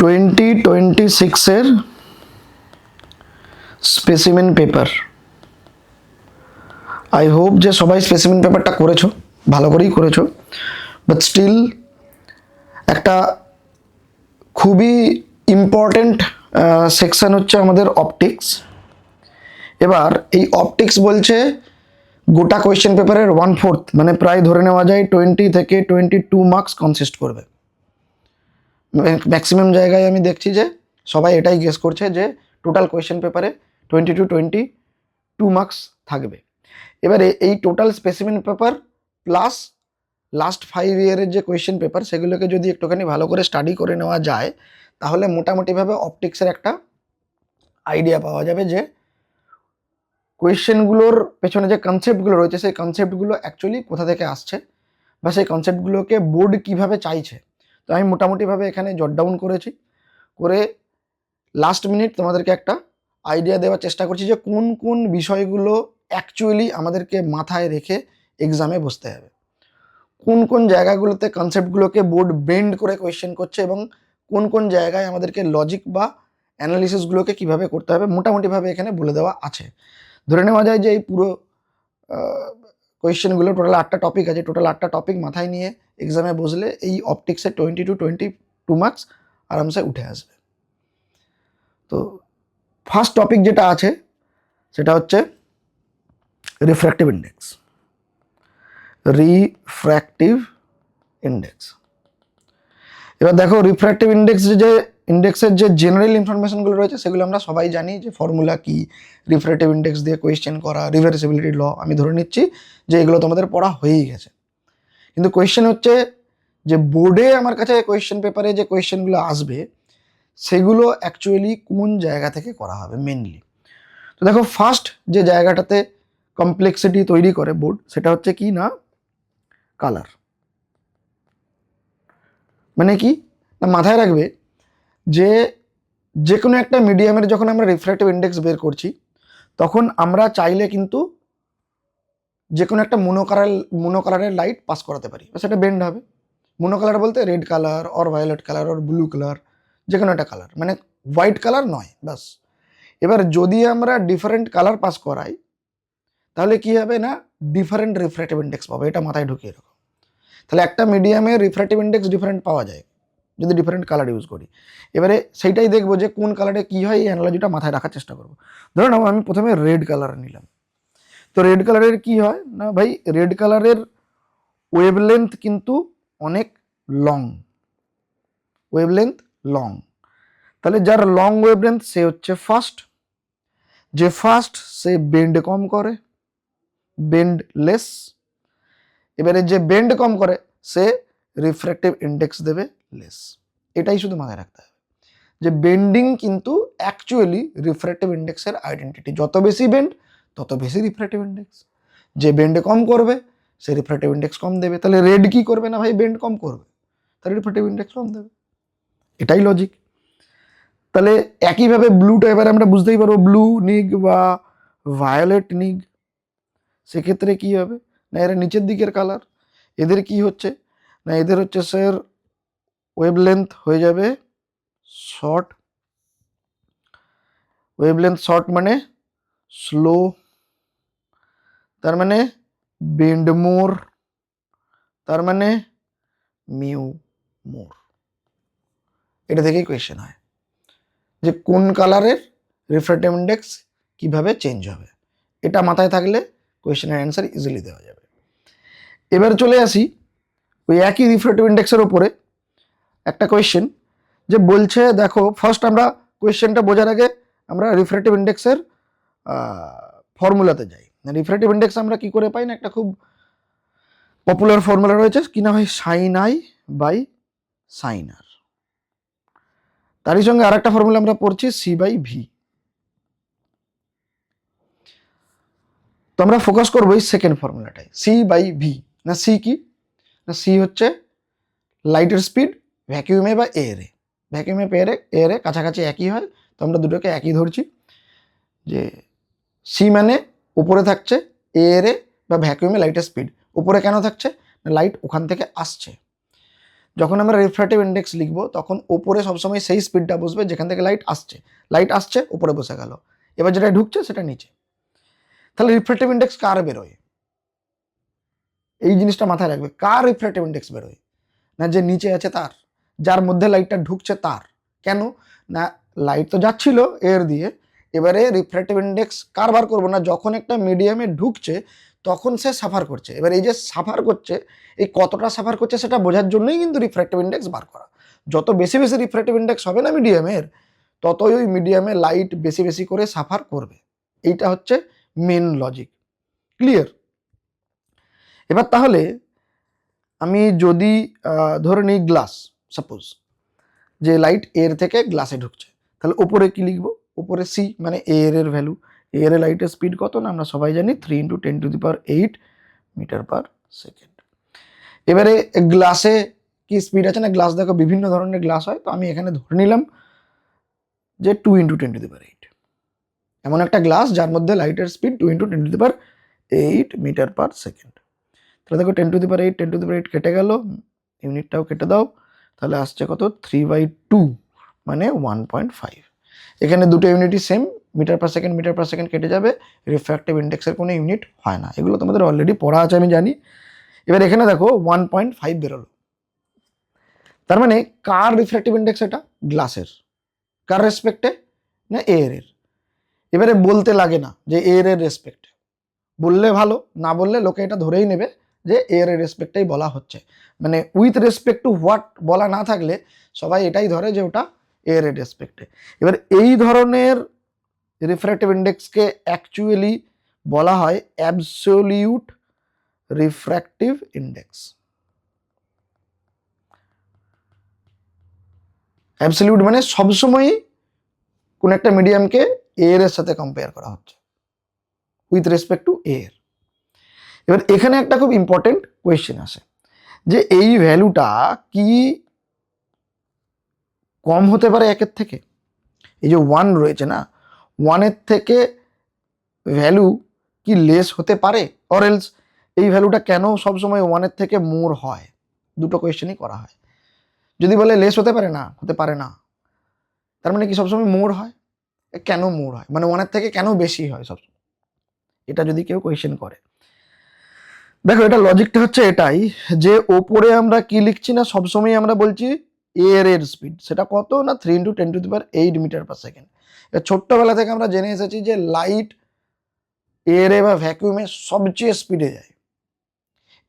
2026 specimen paper. I hope যে সবাই specimen পেপারটা করেছো, ভালো করেই করেছো, বাট স্টিল একটা খুবই ইম্পর্টেন্ট সেকশন হচ্ছে আমাদের অপটিক্স। এবার এই অপটিক্স বলছে গোটা কোয়েশ্চেন পেপারের 1/4 মানে প্রায় ধরে নেওয়া যায় 20 থেকে 22 মার্কস কনসিস্ট করবে। ম্যাক্সিমাম জায়গায় আমি দেখছি যে সবাই এটাই গেস করছে যে টোটাল কোয়েশ্চেন পেপারে 22 মার্কস থাকবে। এবারে এই total specimen paper plus last 5 ইয়ারের যে কোয়েশ্চেন পেপার সেগুলোকে যদি একটুখানি ভালো করে স্টাডি করে নেওয়া যায় তাহলে মোটামুটিভাবে অপটিক্সের একটা আইডিয়া পাওয়া যাবে যে কোয়েশ্চেনগুলোর পেছনে যে কনসেপ্টগুলো রয়েছে সেই কনসেপ্টগুলো অ্যাকচুয়ালি কোথা থেকে আসছে বা সেই কনসেপ্টগুলোকে বোর্ড কিভাবে চাইছে। তো আমি মোটামুটিভাবে এখানে জট ডাউন করেছি, করে লাস্ট মিনিট তোমাদেরকে একটা আইডিয়া দেওয়ার চেষ্টা করছি যে কোন কোন বিষয়গুলো অ্যাকচুয়ালি আমাদেরকে মাথায় রেখে এক্সামে বসতে হবে, কোন কোন জায়গাগুলোতে কনসেপ্টগুলোকে বোর্ড বেন্ড করে কোয়েশ্চেন করছে এবং কোন কোন জায়গায় আমাদেরকে লজিক বা অ্যানালিসিসগুলোকে কিভাবে করতে হবে মোটামুটিভাবে এখানে বলে দেওয়া আছে। ধরে নেওয়া যায় যে এই পুরো কোয়েশ্চেনগুলো টোটাল 8টা টপিক আছে, টোটাল 8টা টপিক মাথায় নিয়ে এক্সামে বসলে এই অপটিক্সে 22 মার্কস আরামসে উঠে আসবে। তো ফার্স্ট টপিক যেটা আছে সেটা হচ্ছে রিফ্র্যাক্টিভ ইন্ডেক্স। রিফ্র্যাক্টিভ ইন্ডেক্স, এবার দেখো রিফ্র্যাক্টিভ ইন্ডেক্সের যে জেনারেল ইনফরমেশনগুলো রয়েছে সেগুলো আমরা সবাই জানি, যে ফর্মুলা কি, রিফ্র্যাক্টিভ ইন্ডেক্স দিয়ে কোয়েশ্চেন করা, রিভার্সিবিলিটি ল, আমি ধরে নিচ্ছি যে এগুলো তোমাদের পড়া হয়েই গেছে। কিন্তু কোয়েশ্চেন হচ্ছে যে বোর্ডে আমার কাছে কোয়েশ্চেন পেপারে যে কোয়েশ্চেনগুলো আসবে সেগুলো অ্যাকচুয়ালি কোন জায়গা থেকে করা হবে মেনলি। তো দেখো ফার্স্ট যে জায়গাটাতে কমপ্লেক্সিটি তৈরি করে বোর্ড সেটা হচ্ছে কি না, কালার। মানে কি না, মাথায় রাখবে যে কোনো একটা মিডিয়ামের যখন আমরা রিফ্র্যাক্টিভ ইন্ডেক্স বের করছি তখন আমরা চাইলে কিন্তু যে কোনো একটা মোনোকালারের লাইট পাস করাতে পারি, সেটা বেন্ড হবে। মোনোকালার বলতে red colour or violet colour or blue colour, যে কোনো একটা কালার, মানে হোয়াইট কালার নয় বাস। এবার যদি আমরা ডিফারেন্ট কালার পাস করাই তাহলে কি হবে না, ডিফারেন্ট রিফ্র্যাক্টিভ ইন্ডেক্স পাবো, এটা মাথায় ঢুকিয়ে রাখো। তাহলে একটা মিডিয়ামের রিফ্র্যাক্টিভ ইন্ডেক্স ডিফারেন্ট পাওয়া যায় যদি ডিফারেন্ট কালার ইউজ করি। এবারে সেইটাই দেখবো যে কোন কালারে কী হয়, এই অ্যানালজিটা মাথায় রাখার চেষ্টা করবো। ধরে নাও আমি প্রথমে রেড কালার নিলাম, তো রেড কালারের কি হয় না ভাই, রেড কালারের ওয়েভলেন্থ কিন্তু অনেক লং, ওয়েভলেন্থ লং। তাহলে যার লং ওয়েভলেন্থ সে হচ্ছে ফার্স্ট, যে ফার্স্ট সে বেন্ড কম করে, বেন্ড লেস। এবারে যে বেন্ড কম করে সে রিফ্র্যাক্টিভ ইন্ডেক্স দেবে লেস। এটাই শুধু মাথায় রাখতে হবে যে বেন্ডিং কিন্তু অ্যাকচুয়ালি রিফ্র্যাক্টিভ ইন্ডেক্সের আইডেন্টিটি, যত বেশি বেন্ড তত বেশি রিফ্র্যাক্টিভ ইন্ডেক্স। যে বেন্ড কম করবে সে রিফ্র্যাক্টিভ ইন্ডেক্স কম দেবে। তাহলে রেড কি করবে না ভাই, বেন্ড কম করবে, তাহলে রিফ্র্যাক্টিভ ইন্ডেক্স কম দেবে, এটাই লজিক। তাহলে একইভাবে ব্লুটা এবার আমরা বুঝতেই পারবো, ব্লু নিগ বা ভায়োলেট নিগ, সেক্ষেত্রে কি হবে না, এরা নিচের দিকের কালার, এদের কি হচ্ছে না, এদের হচ্ছে স্যার ওয়েভলেন্থ হয়ে যাবে শর্ট। ওয়েভলেন্থ শর্ট মানে স্লো, তার মানে বেন্ড মোর, তার মানে মিউ মোর। এটা থেকেই কোয়েশ্চেন হয় যে কোন কালারের রিফ্র্যাক্টিভ ইন্ডেক্স কিভাবে চেঞ্জ হবে, এটা মাথায় থাকলে কোয়েশ্চেনের অ্যান্সার ইজিলি দেওয়া যাবে। এবার চলে আসি ওই একই রিফ্র্যাক্টিভ ইন্ডেক্সের ওপরে একটা কোয়েশ্চেন, যে বলছে দেখো ফার্স্ট আমরা কোয়েশ্চেনটা বোঝার আগে আমরা রিফ্র্যাক্টিভ ইন্ডেক্সের ফর্মুলাতে যাই। রিফ্র্যাক্টিভ ইন্ডেক্স আমরা কি করে পাই না, একটা খুব পপুলার ফর্মুলা রয়েছে কি না ভাই, সাইন আই বাই সাইন আর। তারই সঙ্গে আর একটা ফর্মুলা আমরা পড়ছি সি বাই ভি। তো আমরা ফোকাস করবো এই সেকেন্ড ফর্মুলাটাই, সি বাই ভি। না সি কি না, সি হচ্ছে লাইটের স্পিড ভ্যাকিউমে বা এয়ারে, ভ্যাকিউমে এয়ারে কাছাকাছি একই হয়, তো আমরা দুটোকে একই ধরছি। যে সি মানে উপরে থাকছে এয়ারে বা ভ্যাকিউমে লাইটের স্পিড, উপরে কেন থাকছে না, লাইট ওখান থেকে আসছে। যখন আমরা রিফ্র্যাক্টিভ ইন্ডেক্স লিখবো তখন ওপরে সবসময় সেই স্পিডটা বসবে যেখান থেকে লাইট আসছে ওপরে বসে গেল, এবার যেটা ঢুকছে সেটা নিচে। তাহলে রিফ্র্যাক্টিভ ইন্ডেক্স কার বেরোয়, এই জিনিসটা মাথায় রাখবে। কার রিফ্র্যাক্টিভ ইন্ডেক্স বেরোয়? না যে নিচে আছে তার, যার মধ্যে লাইটটা ঢুকছে তার। কেন না, লাইট তো যাচ্ছিল এর দিয়ে, এবারে রিফ্র্যাক্টিভ ইন্ডেক্স কার বার করবো না, যখন একটা মিডিয়ামে ঢুকছে তখন সে সাফার করছে। এবার এই যে সাফার করছে, এই কতটা সাফার করছে সেটা বোঝার জন্যই কিন্তু রিফ্র্যাক্টিভ ইন্ডেক্স বার করা। যত বেশি বেশি রিফ্র্যাক্টিভ ইন্ডেক্স হবে না মিডিয়ামের, ততই ওই মিডিয়ামে লাইট বেশি বেশি করে সাফার করবে। এইটা হচ্ছে মেন লজিক। ক্লিয়ার? এবার তাহলে আমি যদি ধরে নিই গ্লাস, সাপোজ যে লাইট এর থেকে গ্লাসে ঢুকছে, তাহলে উপরে কি লিখবো? উপরে সি, মানে এর ভ্যালু। এর লাইটের স্পিড কত না আমরা সবাই জানি, 3 × 10⁸ মিটার পার সেকেন্ড। এবারে গ্লাসে কি স্পিড আছে না, গ্লাস দেখো বিভিন্ন ধরনের গ্লাস হয়, তো আমি এখানে ধরে নিলাম যে 2 × 10⁸ এমন একটা গ্লাস যার মধ্যে লাইটের স্পিড 2 × 10⁸ মিটার পার সেকেন্ড। তাহলে দেখো 10⁸ কেটে গেল, ইউনিটটাও কেটে দাও, তাহলে আসছে কত, 3/2 মানে 1.5। এখানে দুটো ইউনিটই সেম, মিটার পার সেকেন্ড কেটে যাবে, রিফ্র্যাক্টিভ ইন্ডেক্সের কোনো ইউনিট হয় না। এগুলো তোমাদের অলরেডি পড়া আছে আমি জানি। এবার এখানে দেখো 1.5 বেরোলো, তার মানে কার রিফ্র্যাক্টিভ ইন্ডেক্স? এটা গ্লাসের। কার রেসপেক্টে? না এর। এবারে বলতে লাগে না যে এর রেসপেক্টে, বললে ভালো, না বললে লোকে এটা ধরেই নেবে যে এর রেসপেক্টেই বলা হচ্ছে। মানে উইথ রেসপেক্ট টু হোয়াট বলা না থাকলে সবাই এটাই ধরে যে ওটা এর রেসপেক্টে। এবার এই ধরনের রিফ্র্যাক্টিভ ইন্ডেক্সকে অ্যাকচুয়ালি বলা হয় অ্যাবসোলিউট রিফ্র্যাক্টিভ ইন্ডেক্স। অ্যাবসোলিউট মানে সবসময়ই কোন একটা মিডিয়ামকে এর সাথে কম্পেয়ার করা হচ্ছে উইথ রেসপেক্ট টু এর। এবার এখানে একটা খুব ইম্পর্টেন্ট কোয়েশ্চেন আসে যে এই ভ্যালুটা কি কম হতে পারে একের থেকে? এই যে 1 রয়েছে না, 1-এর থেকে ভ্যালু কি লেস হতে পারে? অর এলস এই ভ্যালুটা কেন সবসময় 1-এর থেকে মোর হয়? দুটো কোয়েশ্চেনই করা হয়। যদি বলে লেস হতে পারে না, হতে পারে না, তার মানে কি সবসময় মোর হয়? কেন মোর হয়, মানে 1-এর থেকে কেন বেশি হয় সবসময়, এটা যদি কেউ কোয়েশ্চেন করে। দেখো এটা লজিকটা হচ্ছে এটাই যে ওপরে আমরা কি লিখছি না, সবসময় আমরা বলছি এর স্পিড, সেটা কত না 3 × 10⁸ মিটার পার সেকেন্ড। ছোট্টবেলা থেকে আমরা জেনে এসেছি যে লাইট এয়ারে বা ভ্যাকুয়ামে সবচেয়ে স্পিডে যায়।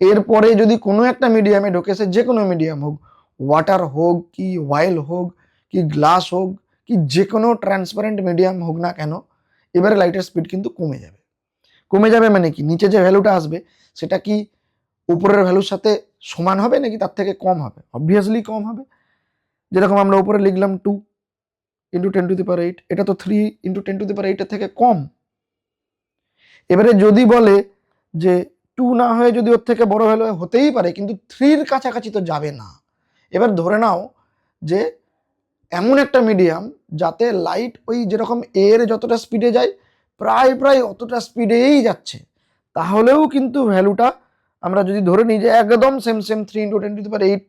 এরপরে যদি কোনো একটা মিডিয়ামে ঢোকেছে, যে কোনো মিডিয়াম হোক, ওয়াটার হোক কি অয়েল হোক কি গ্লাস হোক কি যে কোনো ট্রান্সপারেন্ট মিডিয়াম হোক না কেন, এবারে লাইটের স্পিড কিন্তু কমে যাবে। কমে যাবে মানে কি, নিচে যে ভ্যালুটা আসবে সেটা কি উপরের ভ্যালুর সাথে সমান হবে নাকি তার থেকে কম হবে? অবভিয়াসলি কম হবে। যেরকম আমরা উপরে লিখলাম 2 × 10⁸, এটা তো 3 × 10⁸ এর থেকে কম। এবারে যদি বলে যে 2 না হয়ে যদি ওর থেকে বড় ভ্যালু হতেই পারে, কিন্তু 3-র কাছাকাছি তো যাবে না। এবার ধরে নাও যে এমন একটা মিডিয়াম যাতে লাইট ওই যেরকম এর যতটা স্পিডে যায় প্রায় অতটা স্পিডেই যাচ্ছে, তাহলেও কিন্তু ভ্যালুটা আমরা যদি ধরে নিই যে একদম সেম 3 × 10⁸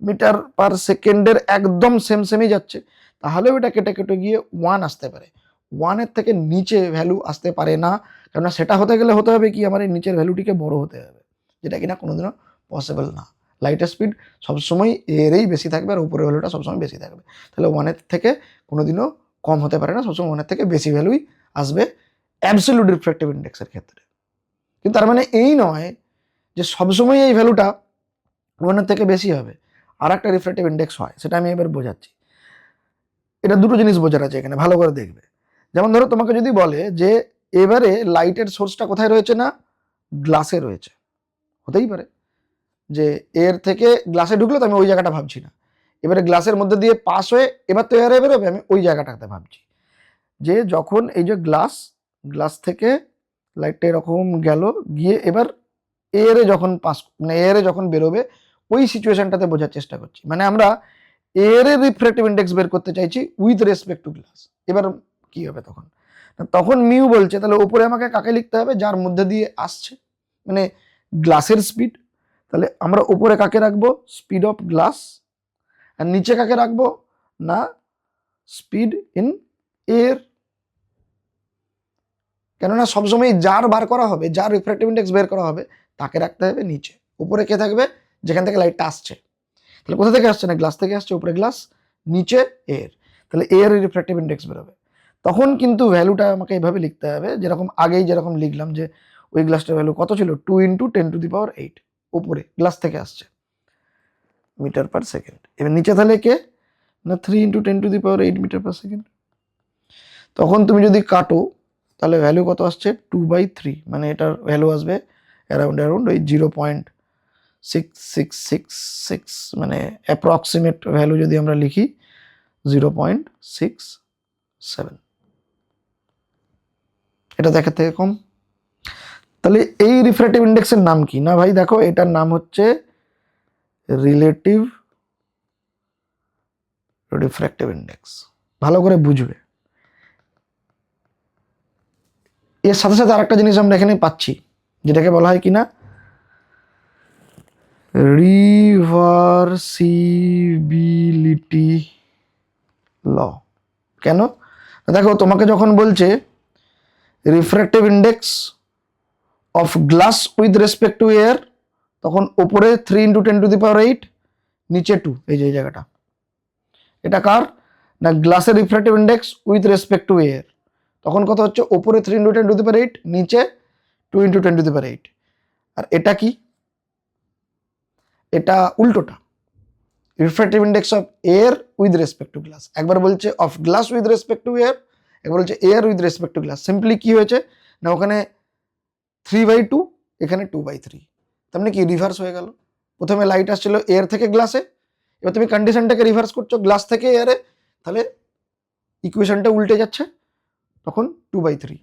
মিটার পার সেকেন্ডের একদম সেমই যাচ্ছে, তাহলেও এটা কেটে কেটে গিয়ে 1 আসতে পারে। 1-এর থেকে নিচে ভ্যালু আসতে পারে না, কেননা সেটা হতে গেলে হতে হবে কি, আমার এই নিচের ভ্যালুটিকে বড় হতে হবে, যেটা কিনা কোনোদিনও পসিবল না। লাইটের স্পিড সবসময় এরই বেশি থাকবে আর উপরের ভ্যালুটা সবসময় বেশি থাকবে। তাহলে 1-এর থেকে কোনোদিনও কম হতে পারে না, সবসময় 1-এর থেকে বেশি ভ্যালুই আসবে অ্যাবসলিউট রিফ্র্যাক্টিভ ইন্ডেক্সের ক্ষেত্রে। কিন্তু তার মানে এই নয় যে সবসময় এই ভ্যালুটা 1-এর থেকে বেশি হবে। আর একটা রিফ্র্যাক্টিভ ইন্ডেক্স হয়, সেটা আমি এবার বোঝাচ্ছি। এটা দুটো জিনিস বোঝার আছে এখানে, ভালো করে দেখবে। যেমন ধরো তোমাকে যদি বলে যে এবারে লাইটের সোর্সটা কোথায় রয়েছে না, গ্লাসে রয়েছে, হতেই পারে যে এর থেকে গ্লাসে ঢুকলো তো আমি ওই জায়গাটা ভাবছি না, এবারে গ্লাসের মধ্যে দিয়ে পাস হয়ে এবার তো এয়ারে বেরোবে, আমি ওই জায়গাটাতে ভাবছি। যে যখন এই যে গ্লাস থেকে লাইটটা এরকম গেল, গিয়ে এবার এয়ারে যখন পাস, মানে এয়ারে যখন বেরোবে, ওই সিচুয়েশনটাতে বোঝার চেষ্টা করছি। মানে আমরা এয়ারের রিফ্র্যাক্টিভ ইন্ডেক্স বের করতে চাইছি উইথ রেসপেক্ট টু গ্লাস। এবার কি হবে তখন মিউ বলছে, তাহলে উপরে আমাকে কাকে লিখতে হবে, যার মধ্যে দিয়ে আসছে, মানে গ্লাসের স্পিড। তাহলে আমরা উপরে কাকে রাখবো? Speed of glass. আর নিচে কাকে রাখবো? না স্পিড ইন এয়ার। কেননা সবসময় যার বার করা হবে, যার রিফ্র্যাক্টিভ ইন্ডেক্স বের করা হবে, তাকে রাখতে হবে নিচে। উপরে কে থাকবে? যেখান থেকে লাইটটা আসছে। তাহলে কোথা থেকে আসছে? না গ্লাস থেকে আসছে, উপরে গ্লাস, নিচে এয়ার। তাহলে এয়ার রিফ্র্যাক্টিভ ইন্ডেক্স বেরোবে। তখন কিন্তু ভ্যালুটা আমাকে এইভাবে লিখতে হবে, যেরকম আগেই যেরকম লিখলাম যে ওই গ্লাসটার ভ্যালু কত ছিল? 2 × 10⁸, উপরে গ্লাস থেকে আসছে মিটার পার সেকেন্ড। এবার নিচে তাহলে কে? না 3 × 10⁸ মিটার পার সেকেন্ড। তখন তুমি যদি কাটো তাহলে ভ্যালু কত আসছে? 2/3, মানে এটার ভ্যালু আসবে অ্যারাউন্ড ওই 0.6666, মানে অ্যাপ্রক্সিমেট ভ্যালু যদি আমরা লিখি 0.67। এটা দেখার থেকে কম। তাহলে এই রিফ্র্যাক্টিভ ইন্ডেক্সের নাম কি? না ভাই দেখো, এটার নাম হচ্ছে রিলেটিভ রিফ্র্যাক্টিভ ইন্ডেক্স। ভালো করে বুঝবে। এর সাথে সাথে আরেকটা জিনিস আমরা এখানে পাচ্ছি, যেটাকে বলা হয় কিনা রিভার্সিবিলিটি ল। কেন? দেখো, তোমাকে যখন বলছে refractive index of glass with respect to air, তখন উপরে 3 × 10⁸, নিচে 2, এই যে এই জায়গাটা। এটা কার? না গ্লাসের refractive index with respect to air. তখন কত হচ্ছে? উপরে 3 × 10⁸, নিচে 2 × 10⁸। আর এটা কি? এটা উল্টোটা, refractive index of air with respect to glass. একবার বলছে of glass with respect to air, একবার বলছে air with respect to glass. Simply কি হয়েছে? না ওখানে 3/2, এখানে 2/3, তার মানে কি রিভার্স হয়ে গেল। প্রথমে লাইট আসছিল এয়ার থেকে গ্লাসে, এবার তুমি কন্ডিশনটাকে রিভার্স করছো গ্লাস থেকে এয়ারে, তাহলে ইকুয়েশনটা উল্টে যাচ্ছে, তখন 2/3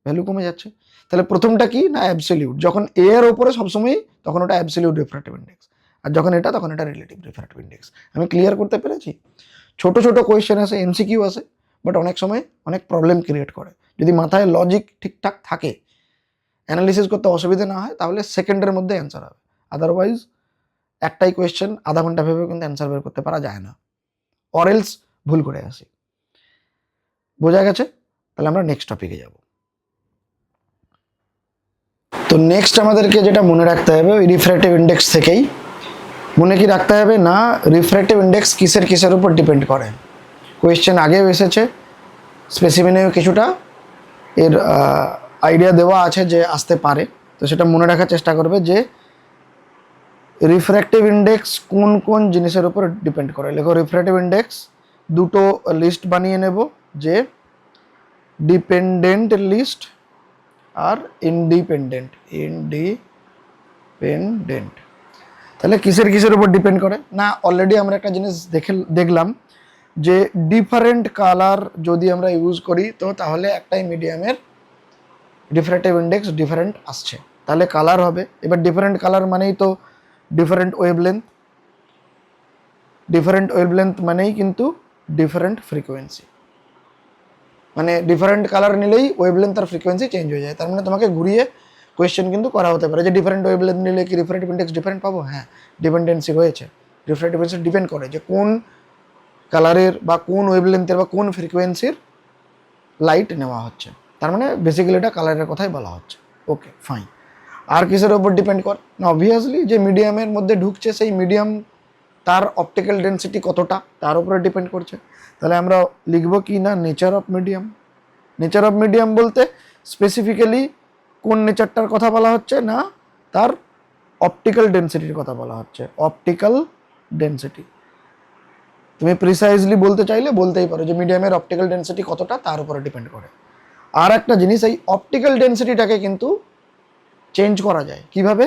ভ্যালু কমে যাচ্ছে। তাহলে প্রথমটা কি? না অ্যাবসলিউট। যখন এয়ার ওপরে সবসময়, তখন ওটা অ্যাবসলিউট রিফ্র্যাক্টিভ ইন্ডেক্স, আর যখন এটা, তখন এটা রিলেটিভ রিফ্র্যাক্টিভ ইন্ডেক্স। আমি ক্লিয়ার করতে পেরেছি? ছোট ছোট কোয়েশ্চেন আসে, এমসিকিউ আসে, বাট অনেক সময় অনেক প্রবলেম ক্রিয়েট করে। যদি মাথায় লজিক ঠিকঠাক থাকে, অ্যানালিসিস করতে অসুবিধা না হয়, তাহলে সেকেন্ডের মধ্যে অ্যান্সার হবে। আদারওয়াইজ একটাই কোয়েশ্চেন আধা ঘন্টা ভেবে কিন্তু অ্যান্সার বের করতে পারা যায় না, অরেলস ভুল করে আসি। বোঝা গেছে? তাহলে আমরা নেক্সট টপিকে যাব। তো নেক্সট আমাদেরকে যেটা মনে রাখতে হবে, ওই রিফ্র্যাক্টিভ ইন্ডেক্স থেকেই মনে কি রাখতে হবে? না রিফ্র্যাক্টিভ ইন্ডেক্স কিসের উপর ডিপেন্ড করে। কোয়েশ্চেন আগেও এসেছে, স্পেসিফিনেও কিছুটা এর আইডিয়া দেওয়া আছে যে আসতে পারে। তো সেটা মনে রাখার চেষ্টা করবে যে রিফ্র্যাক্টিভ ইন্ডেক্স কোন কোন জিনিসের উপর ডিপেন্ড করে। লেখো রিফ্র্যাক্টিভ ইন্ডেক্স, দুটো লিস্ট বানিয়ে নেব, যে ডিপেন্ডেন্ট লিস্ট আর ইন্ডিপেন্ডেন্ট। তাহলে কিসের উপর ডিপেন্ড করে? না অলরেডি আমরা একটা জিনিস দেখলাম যে ডিফারেন্ট কালার যদি আমরা ইউজ করি, তো তাহলে একটাই মিডিয়ামের রিফ্র্যাক্টিভ ইন্ডেক্স ডিফারেন্ট আসছে, তাহলে কালার হবে। এবার ডিফারেন্ট কালার মানেই তো ডিফারেন্ট ওয়েভলেন্থ, ডিফারেন্ট ওয়েভলেন্থ মানেই কিন্তু ডিফারেন্ট ফ্রিকোয়েন্সি। মানে ডিফারেন্ট কালার নিলেই ওয়েভলেন্থ আর ফ্রিকোয়েন্সি চেঞ্জ হয়ে যায়। তার মানে তোমাকে ঘুরিয়ে কোয়েশ্চেন কিন্তু করা হতে পারে যে ডিফারেন্ট ওয়েভলেন্থ নিলে কি রিফ্র্যাক্টিভ ইন্ডেক্স ডিফারেন্ট পাবো? হ্যাঁ, ডিপেন্ডেন্সি রয়েছে। রিফ্র্যাক্টিভ ইন্ডেক্স ডিপেন্ড করে যে কোন কালারের বা কোন ওয়েভলেন্থের বা কোন ফ্রিকোয়েন্সির লাইট নেওয়া হচ্ছে। তার মানে বেসিক্যালি এটা কালারের কথাই বলা হচ্ছে। Okay fine. আর কিসের ওপর ডিপেন্ড করে? না অবভিয়াসলি যে মিডিয়ামের মধ্যে ঢুকছে, সেই মিডিয়াম তার অপটিক্যাল ডেন্সিটি কতটা, তার উপরে ডিপেন্ড করছে। তাহলে আমরা লিখবো কি না nature of medium. Nature of medium বলতে স্পেসিফিক্যালি কোন নেচারটার কথা বলা হচ্ছে? না তার অপটিক্যাল ডেন্সিটির কথা বলা হচ্ছে। অপটিক্যাল ডেন্সিটি তুমি প্রিসাইজলি বলতে চাইলে বলতেই পারো যে মিডিয়ামের অপটিক্যাল ডেন্সিটি কতটা, তার উপরে ডিপেন্ড করে। আর একটা জিনিস, এই অপটিক্যাল ডেন্সিটিটাকে কিন্তু চেঞ্জ করা যায় কিভাবে?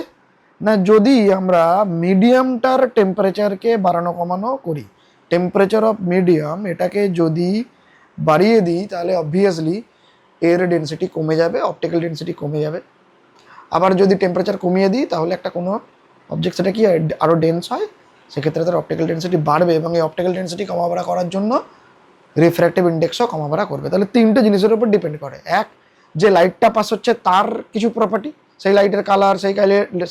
না যদি আমরা মিডিয়ামটার টেম্পারেচারকে বাড়ানো কমানো করি, টেম্পারেচার অফ মিডিয়াম এটাকে যদি বাড়িয়ে দিই, তাহলে অবভিয়াসলি এর ডেন্সিটি কমে যাবে, অপটিক্যাল ডেন্সিটি কমে যাবে। আবার যদি টেম্পারেচার কমিয়ে দিই, তাহলে একটা কোনো অবজেক্ট সেটা কি আরও ডেন্স হয়, সেক্ষেত্রে তার অপটিক্যাল ডেন্সিটি বাড়বে, এবং এই অপটিক্যাল ডেন্সিটি কমাবাড়া করার জন্য রিফ্র্যাক্টিভ ইন্ডেক্সও কমাবাড়া করবে। তাহলে তিনটে জিনিসের উপর ডিপেন্ড করে। এক, যে লাইটটা পাস হচ্ছে তার কিছু প্রপার্টি, সেই লাইটের কালার,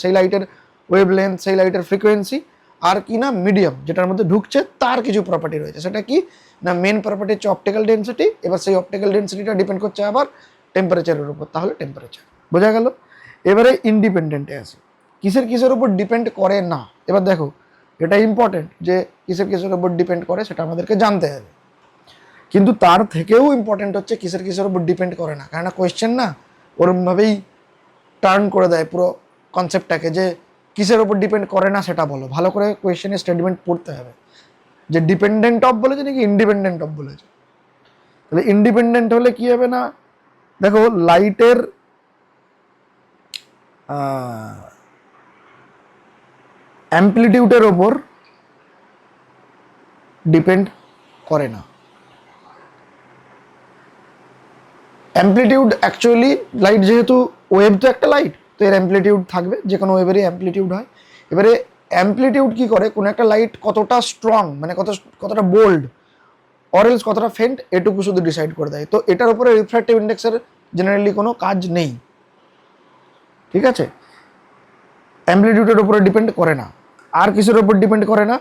সেই লাইটের ওয়েভ লেন্থ, সেই লাইটের ফ্রিকোয়েন্সি, আর কি না মিডিয়াম যেটার মধ্যে ঢুকছে তার কিছু প্রপার্টি রয়েছে। সেটা কি না মেন প্রপার্টি হচ্ছে অপটিক্যাল ডেন্সিটি। এবার সেই অপটিক্যাল ডেন্সিটিটা ডিপেন্ড করছে আবার টেম্পারেচারের উপর, তাহলে টেম্পারেচার বোঝা গেল। এবারে ইন্ডিপেন্ডেন্টে আসে, কিসের উপর ডিপেন্ড করে না। এবার দেখো এটা ইম্পর্টেন্ট যে কিসের উপর ডিপেন্ড করে সেটা আমাদেরকে জানতে হবে, কিন্তু তার থেকেও ইম্পর্টেন্ট হচ্ছে কিসের উপর ডিপেন্ড করে না। কেননা কোয়েশ্চেন না ওরমভাবেই টার্ন করে দেয় পুরো কনসেপ্টটাকে, যে কিসের উপর ডিপেন্ড করে না সেটা বলো। ভালো করে কোয়েশ্চেনের স্টেটমেন্ট পড়তে হবে যে ডিপেন্ডেন্ট অফ বলেছে নাকি ইন্ডিপেন্ডেন্ট অফ বলেছে। তাহলে ইন্ডিপেন্ডেন্ট হলে কি হবে না, দেখো লাইটের অ্যাম্প্লিটিউডের ওপর ডিপেন্ড করে না। অ্যাম্প্লিটিউড অ্যাকচুয়ালি লাইট, যেহেতু ওয়েভ তো একটা লাইট, তো এর অ্যাম্প্লিটিউড থাকবে, যে কোনো ওয়েভেরই অ্যাম্প্লিটিউড হয়। এবারে অ্যাম্প্লিটিউড কি করে, কোনো একটা লাইট কতটা স্ট্রং মানে কতটা বোল্ড অরেলস কতটা ফেন্ট, এটুকু শুধু ডিসাইড করে দেয়। তো এটার উপরে রিফ্র্যাক্টিভ ইন্ডেক্সের জেনারেলি কোনো কাজ নেই, ঠিক আছে। অ্যাম্প্লিটিউডের উপরে ডিপেন্ড করে না। আর কিসের উপর ডিপেন্ড করে না,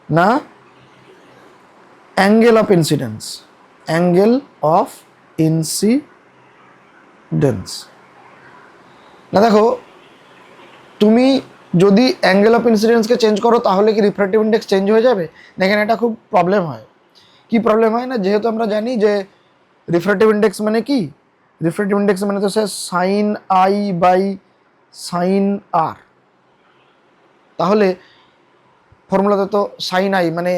না angle of incidence, angle of incidence. না দেখো তুমি যদি অ্যাঙ্গেল অফ ইনসিডেন্সকে চেঞ্জ করো তাহলে কি রিফ্র্যাক্টিভ ইন্ডেক্স চেঞ্জ হয়ে যাবে? দেখেন এটা খুব প্রবলেম হয়। কি প্রবলেম হয় না, যেহেতু আমরা জানি যে রিফ্র্যাক্টিভ ইন্ডেক্স মানে কি, রিফ্র্যাক্টিভ ইন্ডেক্স মানে তো সে সাইন আই বাই সাইন আর। তাহলে ফর্মুলাতে তো সাইন আই মানে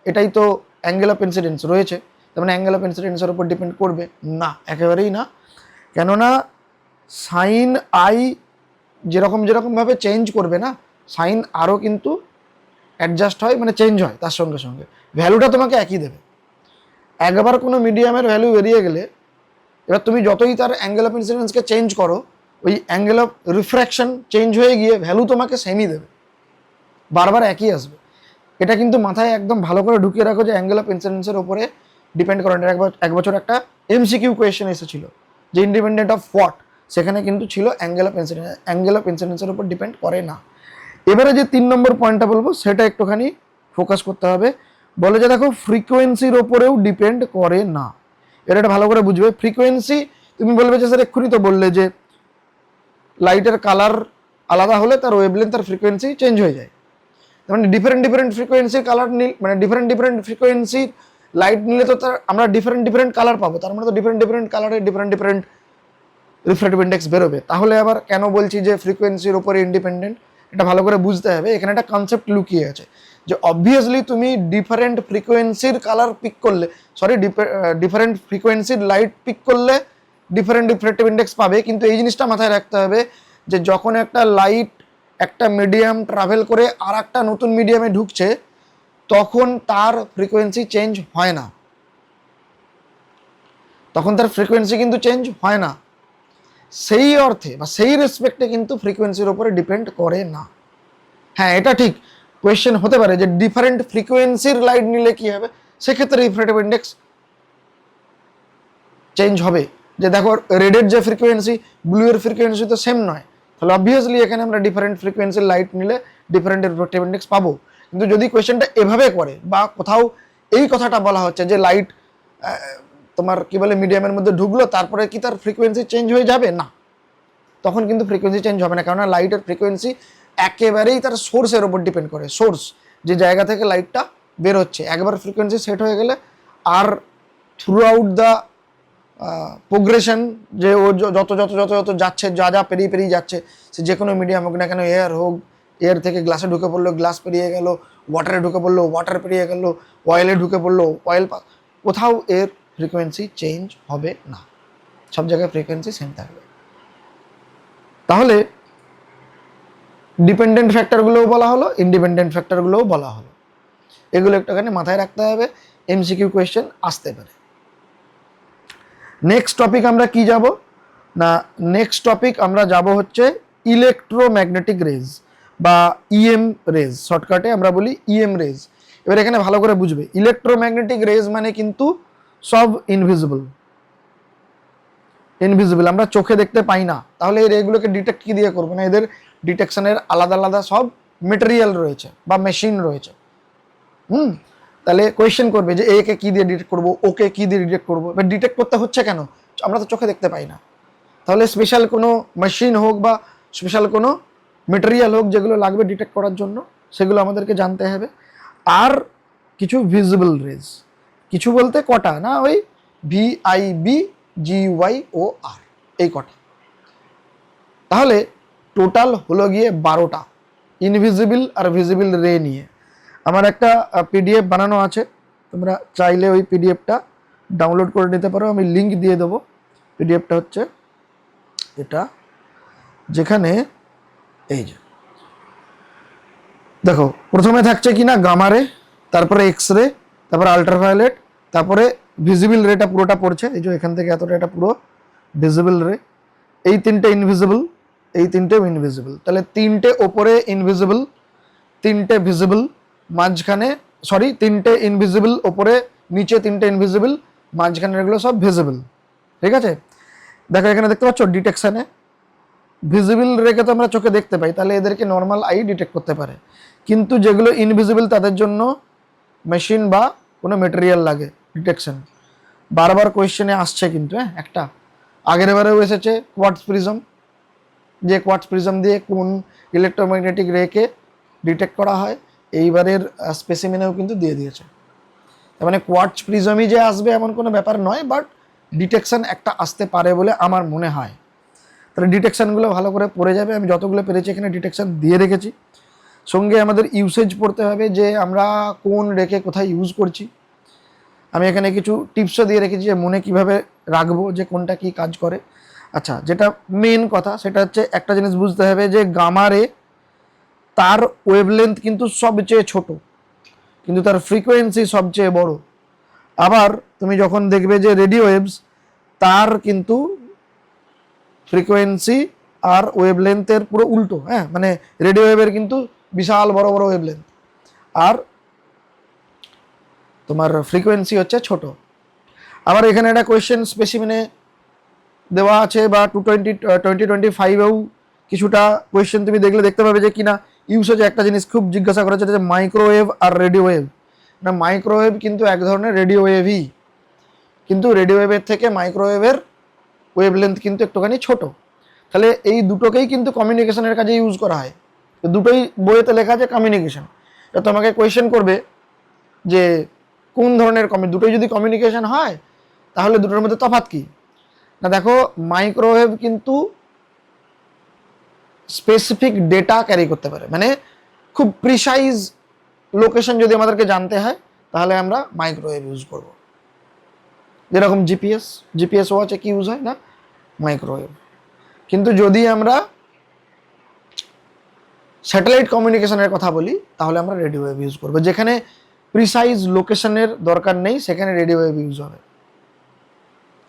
এটাই তো অ্যাঙ্গেল অফ ইনসিডেন্স রয়েছে, তার মানে অ্যাঙ্গেল অফ ইনসিডেন্সের উপর ডিপেন্ড করবে না, একেবারেই না। কেননা সাইন আই যেরকমভাবে চেঞ্জ করবে না, সাইন আরও কিন্তু অ্যাডজাস্ট হয় মানে চেঞ্জ হয় তার সঙ্গে সঙ্গে, ভ্যালুটা তোমাকে একই দেবে। একবার কোনো মিডিয়ামের ভ্যালু বেরিয়ে গেলে এবার তুমি যতই তার অ্যাঙ্গেল অফ ইনসিডেন্সকে চেঞ্জ করো, ওই অ্যাঙ্গেল অফ রিফ্র্যাকশন চেঞ্জ হয়ে গিয়ে ভ্যালু তোমাকে সেমই দেবে, বারবার একই আসবে। এটা কিন্তু মাথায় একদম ভালো করে ঢুকিয়ে রাখো যে অ্যাঙ্গেল অফ ইনসিডেন্সের উপরে ডিপেন্ড করে না। এক বছর একটা এমসিকিউ কোয়েশ্চেন এসেছিল যে ইন্ডিপেন্ডেন্ট অফ হোয়াট, সেখানে কিন্তু ছিল অ্যাঙ্গেল অফ ইনসিডেন্সের উপর ডিপেন্ড করে না। এবারে যে 3 নম্বর পয়েন্টটা বলবো সেটা একটুখানি ফোকাস করতে হবে। বলে যে দেখো ফ্রিকোয়েন্সির ওপরেও ডিপেন্ড করে না। এটা ভালো করে বুঝবে। ফ্রিকোয়েন্সি তুমি বলবে যে স্যার এক্ষুনি তো বললে যে লাইটের কালার আলাদা হলে তার ওয়েভলেন্থ তার ফ্রিকোয়েন্সি চেঞ্জ হয়ে যায়। মানে ডিফারেন্ট ফ্রিকোয়েন্সির কালার মানে ডিফারেন্ট ফ্রিকোয়েন্সির লাইট নিলে তো তার আমরা ডিফারেন্ট কালার পাবো, তার মানে তো ডিফারেন্ট কালারের ডিফারেন্ট রিফ্র্যাক্টিভ ইন্ডেক্স বেরোবে। তাহলে আবার কেন বলছি যে ফ্রিকোয়েন্সির উপরে ইন্ডিপেন্ডেন্ট, এটা ভালো করে বুঝতে হবে। এখানে একটা কনসেপ্ট লুকিয়ে আছে যে অবভিয়াসলি তুমি ডিফারেন্ট ফ্রিকোয়েন্সির কালার পিক করলে, ডিফারেন্ট ফ্রিকোয়েন্সির লাইট পিক করলে ডিফারেন্ট রিফ্র্যাক্টিভ ইন্ডেক্স পাবে। কিন্তু এই জিনিসটা মাথায় রাখতে হবে যে যখন একটা লাইট একটা মিডিয়াম ট্রাভেল করে আর একটা নতুন মিডিয়ামে ঢুকছে তখন তার ফ্রিকোয়েন্সি চেঞ্জ হয় না, তখন তার ফ্রিকোয়েন্সি কিন্তু চেঞ্জ হয় না। সেই অর্থে বা সেই রেসপেক্টে কিন্তু ফ্রিকোয়েন্সির উপরে ডিপেন্ড করে না। হ্যাঁ এটা ঠিক, কোয়েশ্চেন হতে পারে যে ডিফারেন্ট ফ্রিকোয়েন্সির লাইট নিলে কি হবে, সেক্ষেত্রে রিফ্র্যাক্টিভ ইন্ডেক্স চেঞ্জ হবে। যে দেখো রেডের যে ফ্রিকোয়েন্সি ব্লু এর ফ্রিকোয়েন্সি তো সেম নয়, তাহলে অবভিয়াসলি এখানে আমরা ডিফারেন্ট ফ্রিকোয়েন্সির লাইট নিলে ডিফারেন্ট রিফ্র্যাক্টিভ ইন্ডেক্স পাবো। কিন্তু যদি কোয়েশ্চেনটা এভাবে করে বা কোথাও এই কথাটা বলা হচ্ছে যে লাইট তোমার কি বলে মিডিয়ামের মধ্যে ঢুকলো তারপরে কি তার ফ্রিকোয়েন্সি চেঞ্জ হয়ে যাবে, না, তখন কিন্তু ফ্রিকোয়েন্সি চেঞ্জ হবে না। কেননা লাইটের ফ্রিকোয়েন্সি একেবারেই তার সোর্সের ওপর ডিপেন্ড করে। সোর্স যে জায়গা থেকে লাইটটা বের হচ্ছে, একবার ফ্রিকোয়েন্সি সেট হয়ে গেলে আর থ্রু আউট দ্য প্রোগ্রেশন যে ও যত যত যত যত যাচ্ছে, যা পেরিয়ে যাচ্ছে, সে যে কোনো মিডিয়াম হোক না কেন, এয়ার হোক, এয়ার থেকে গ্লাসে ঢুকে পড়লো, গ্লাস পেরিয়ে গেল, ওয়াটারে ঢুকে পড়লো, ওয়াটার পেরিয়ে গেল, অয়েলে ঢুকে পড়লো, অয়েল, কোথাও এর ফ্রিকোয়েন্সি চেঞ্জ হবে না, সব জায়গায় ফ্রিকোয়েন্সি সেম থাকবে। তাহলে ডিপেন্ডেন্ট ফ্যাক্টরগুলোও বলা হলো, ইন্ডিপেন্ডেন্ট ফ্যাক্টরগুলোও বলা হলো, এগুলো একটুখানি মাথায় রাখতে হবে, এমসিকিউ কোয়েশ্চেন আসতে পারে। নেক্সট টপিক আমরা কি যাব না, নেক্সট টপিক আমরা যাব হচ্ছে ইলেকট্রোম্যাগনেটিক রেজ বা ইএম রেজ, শর্টকাটে আমরা বলি ইএম রেজ। এবার এখানে ভালো করে বুঝবে, ইলেকট্রোম্যাগনেটিক রেজ মানে কিন্তু সব ইনভিজিবল, ইনভিজিবল, আমরা চোখে দেখতে পাই না। তাহলে এই রেগুলোকে ডিটেক্ট কি দিয়ে করবো না, এদের ডিটেকশনের আলাদা আলাদা সব মেটেরিয়াল রয়েছে বা মেশিন রয়েছে। তাহলে কোয়েশ্চেন করবে যে এ কে কি দিয়ে ডিটেক্ট করবো, ওকে কি দিয়ে ডিটেক্ট করবো, এবার ডিটেক্ট করতে হচ্ছে কেন, আমরা তো চোখে দেখতে পাই না। তাহলে স্পেশাল কোনো মেশিন হোক বা স্পেশাল কোনো মেটেরিয়াল হোক যেগুলো লাগবে ডিটেক্ট করার জন্য, সেগুলো আমাদেরকে জানতে হবে। আর কিছু ভিজিবল রেজ, কিছু বলতে কটা না, ওই VIBGYOR এই কটা। তাহলে টোটাল হলো গিয়ে 12টা ইনভিজিবল আর ভিজিবল রে নিয়ে। আমার একটা PDF বানানো আছে, তোমরা চাইলে ওই PDFটা ডাউনলোড করে নিতে পারো, আমি লিঙ্ক দিয়ে দেবো। PDFটা হচ্ছে এটা, যেখানে এই যে দেখো প্রথমে থাকছে কি না গামা রে, তারপরে এক্স রে, তারপরে আল্ট্রাভায়োলেট, তারপরে ভিজিবল রেটা পুরোটা পড়ছে, এই যে এখান থেকে এতটা, এটা পুরো ভিজিবল রে। এই তিনটে ইনভিজিবল, এই তিনটেও ইনভিজিবল। তাহলে তিনটে ওপরে ইনভিজিবল, তিনটে ভিজিবল, মাঝখানে তিনটে ইনভিজিবল ওপরে, নিচে তিনটে ইনভিজিবল, মাঝখানে এগুলো সব ভিজিবল। ঠিক আছে, দেখো এখানে দেখতে পাচ্ছ ডিটেকশনে ভিজিবল রেখে তো আমরা চোখে দেখতে পাই, তাহলে এদেরকে নর্মাল আই ডিটেক্ট করতে পারে। কিন্তু যেগুলো ইনভিজিবল তাদের জন্য মেশিন বা কোনো মেটেরিয়াল লাগে ডিটেকশন। বারবার কোয়েশ্চেনে আসছে কিন্তু, একটা আগের বারেও এসেছে কোয়ার্টজ প্রিজম, যে কোয়ার্টজ প্রিজম দিয়ে কোন ইলেকট্রোম্যাগনেটিক রেকে ডিটেক্ট করা হয়, এইবারের স্পেসিমেনেও কিন্তু দিয়ে দিয়েছে। তার মানে কোয়ার্টজ প্রিজমই যে আসবে এমন কোনো ব্যাপার নয়, বাট ডিটেকশন একটা আসতে পারে বলে আমার মনে হয়। তাহলে ডিটেকশানগুলো ভালো করে পড়ে যাবে, আমি যতগুলো পেরেছি এখানে ডিটেকশান দিয়ে রেখেছি। সঙ্গে আমাদের ইউসেজ পড়তে হবে, যে আমরা কোন রেখে কোথায় ইউজ করছি। আমি এখানে কিছু টিপসও দিয়ে রেখেছি যে মনে কিভাবে রাখবো যে কোনটা কি কাজ করে। আচ্ছা, যেটা মেন কথা সেটা হচ্ছে একটা জিনিস বুঝতে হবে যে গামা রে তার ওয়েভলেন্থ কিন্তু সবচেয়ে ছোট, কিন্তু তার ফ্রিকোয়েন্সি সবচেয়ে বড়। আবার তুমি যখন দেখবে যে রেডিও ওয়েভস, তার কিন্তু ফ্রিকোয়েন্সি আর ওয়েভলেন্থের পুরো উল্টো। মানে রেডিও ওয়েভের কিন্তু বিশাল বড় বড় ওয়েভলেন্থ, আর তোমার ফ্রিকোয়েন্সি হচ্ছে ছোট। আবার এখানে একটা কোয়েশ্চেন স্পেসিমেনে দেওয়া আছে, বা 2025-এও কিছুটা কোয়েশ্চেন তুমি দেখতে পাবে যে কিনা ইউসেজে একটা জিনিস খুব জিজ্ঞাসা করা হচ্ছে, যে মাইক্রোওয়েভ আর রেডিও ওয়েভ। না, মাইক্রোওয়েভ কিন্তু এক ধরনের রেডিও ওয়েভই, কিন্তু রেডিও ওয়েভের থেকে মাইক্রোওয়েভের ওয়েভলেন্থ কিন্তু একটুখানি ছোট। তাহলে এই দুটোকেই কিন্তু কমিউনিকেশনের কাজে ইউজ করা হয়, দুটোই বইয়েতে লেখা আছে কমিউনিকেশন। তো তোমাকে কোয়েশ্চেন করবে যে কোন ধরনের দুটোই যদি কমিউনিকেশন হয় তাহলে দুটোর মধ্যে তফাৎ কি না। দেখো মাইক্রোওয়েভ কিন্তু স্পেসিফিক ডেটা ক্যারি করতে পারে, মানে খুব প্রিসাইজ লোকেশন যদি আমাদেরকে জানতে হয় তাহলে আমরা মাইক্রোওয়েভ ইউজ করব। যেরকম জিপিএস ওয়াচে কি ইউজ হয় না, মাইক্রোওয়েভ। কিন্তু যদি আমরা স্যাটেলাইট কমিউনিকেশনের কথা বলি তাহলে আমরা রেডিও ওয়েভ ইউজ করবো। যেখানে প্রিসাইজ লোকেশনের দরকার নেই সেখানে রেডিও ওয়েভ ইউজ হবে,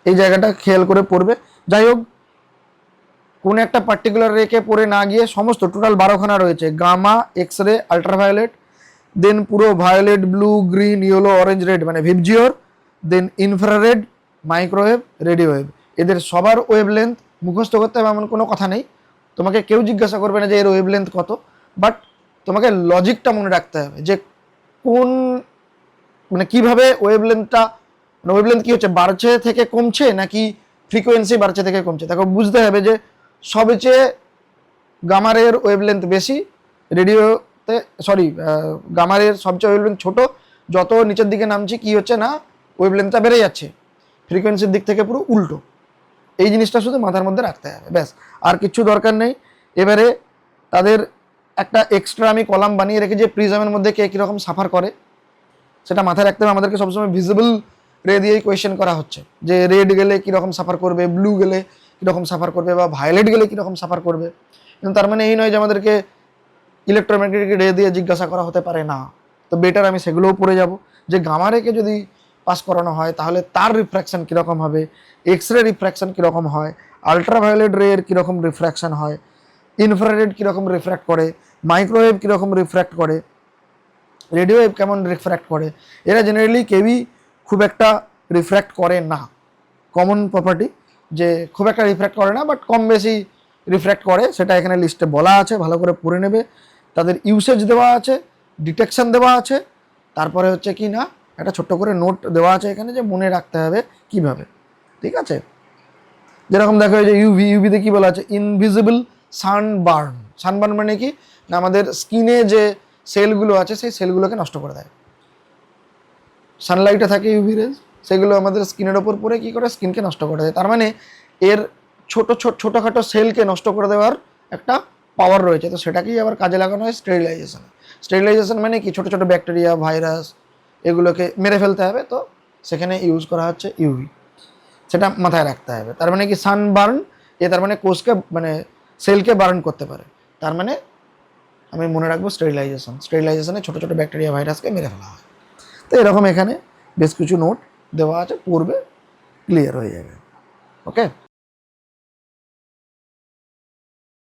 এই জায়গাটা খেয়াল করে পড়বে। যাই হোক, কোন একটা পার্টিকুলার রেকে পড়ে না গিয়ে সমস্ত টোটাল 12খানা রয়েছে, gamma, X ray, ultraviolet, then পুরো violet, blue, green, yellow, orange, red মানে VIBGYOR, then infrared, microwave, radio wave. এদের সবার ওয়েভলেন্থ মুখস্থ করতে হবে এমন কোনো কথা নেই। তোমাকে কেউ জিজ্ঞাসা করবে না যে এর ওয়েভলেন্থ কত, বাট তোমাকে লজিকটা মনে রাখতে হবে যে কোন মানে কিভাবে ওয়েভলেন্থটা, মানে ওয়েভলেন্থ কি হচ্ছে, বাড়ছে থেকে কমছে নাকি ফ্রিকোয়েন্সি বাড়ছে থেকে কমছে। দেখো বুঝতে হবে যে সবচেয়ে গামারের ওয়েভলেন্থ বেশি, রেডিওতে গামারের সবচেয়ে ওয়েভলেন্থ ছোট। যত নিচের দিকে নামছি কি হচ্ছে না, ওয়েভলেন্থটা বেড়ে যাচ্ছে, ফ্রিকোয়েন্সির দিক থেকে পুরো উল্টো। এই জিনিসটা শুধু মাথার মধ্যে রাখতে হবে, ব্যাস, আর কিছু দরকার নেই। এবারে তাদের একটা এক্সট্রা আমি কলাম বানিয়ে রেখে যে প্রিজমের মধ্যে কে কীরকম সাফার করে সেটা মাথায় রাখতে হবে। আমাদেরকে সবসময় ভিজিবল রে দিয়েই কোয়েশ্চেন করা হচ্ছে, যে রেড গেলে কীরকম সাফার করবে, ব্লু গেলে কীরকম সাফার করবে, বা ভায়োলেট গেলে কীরকম সাফার করবে। কিন্তু তার মানে এই নয় যে আমাদেরকে ইলেকট্রোম্যাগনেটিক রে দিয়ে জিজ্ঞাসা করা হতে পারে না। তো বেটার আমি সেগুলোও পড়ে যাব, যে গামা রেকে যদি পাস করানো হয় তাহলে তার রিফ্র্যাকশন কীরকম হবে, এক্স রে রিফ্র্যাকশন কীরকম হয়, আলট্রাভায়োলেট রের কীরকম রিফ্র্যাকশন হয়, ইনফ্রারেড কীরকম রিফ্র্যাক্ট করে, মাইক্রোওয়েভ কীরকম রিফ্র্যাক্ট করে, রেডিও ওয়েভ কেমন রিফ্র্যাক্ট করে। এরা জেনারেলি কেউই খুব একটা রিফ্র্যাক্ট করে না, কমন প্রপার্টি। যে খুব একটা রিফ্র্যাক্ট করে না, বাট কম বেশি রিফ্র্যাক্ট করে, সেটা এখানে লিস্টে বলা আছে, ভালো করে পড়ে নেবে। তাদের ইউসেজ দেওয়া আছে, ডিটেকশন দেওয়া আছে, তারপরে হচ্ছে কি না একটা ছোট্ট করে নোট দেওয়া আছে এখানে যে মনে রাখতে হবে কিভাবে, ঠিক আছে। যেরকম দেখো এই যে ইউভিতে কি বলা আছে, ইনভিজিবল সানবার্ন। সানবার্ন মানে কি না আমাদের স্কিনে যে সেলগুলো আছে সেই সেলগুলোকে নষ্ট করে দেয়। সানলাইটে থাকে ইউভি রেজ, সেগুলো আমাদের স্কিনের ওপর পড়ে কি করে, স্কিনকে নষ্ট করে দেয়। তার মানে এর ছোটোখাটো সেলকে নষ্ট করে দেওয়ার একটা পাওয়ার রয়েছে, তো সেটাকেই আবার কাজে লাগানো হয় স্টেরিলাইজেশন। স্টেরিলাইজেশন মানে কি ছোটো ছোটো ব্যাকটেরিয়া, ভাইরাস, এগুলোকে মেরে ফেলতে হবে, তো সেখানে ইউজ করা হচ্ছে ইউভি, সেটা মাথায় রাখতে হবে। তার মানে কি সানবার্ন, তার মানে কোষকে মানে সেলকে বার্ন করতে পারে, তার মানে আমি মনে রাখবো স্টেরিলাইজেশনে ছোটো ছোটো ব্যাকটেরিয়া, ভাইরাসকে মেরে ফেলা হয়। তো এরকম এখানে বেশ কিছু নোট দেওয়া আছে, পড়বে, ক্লিয়ার হয়ে যাবে। ওকে।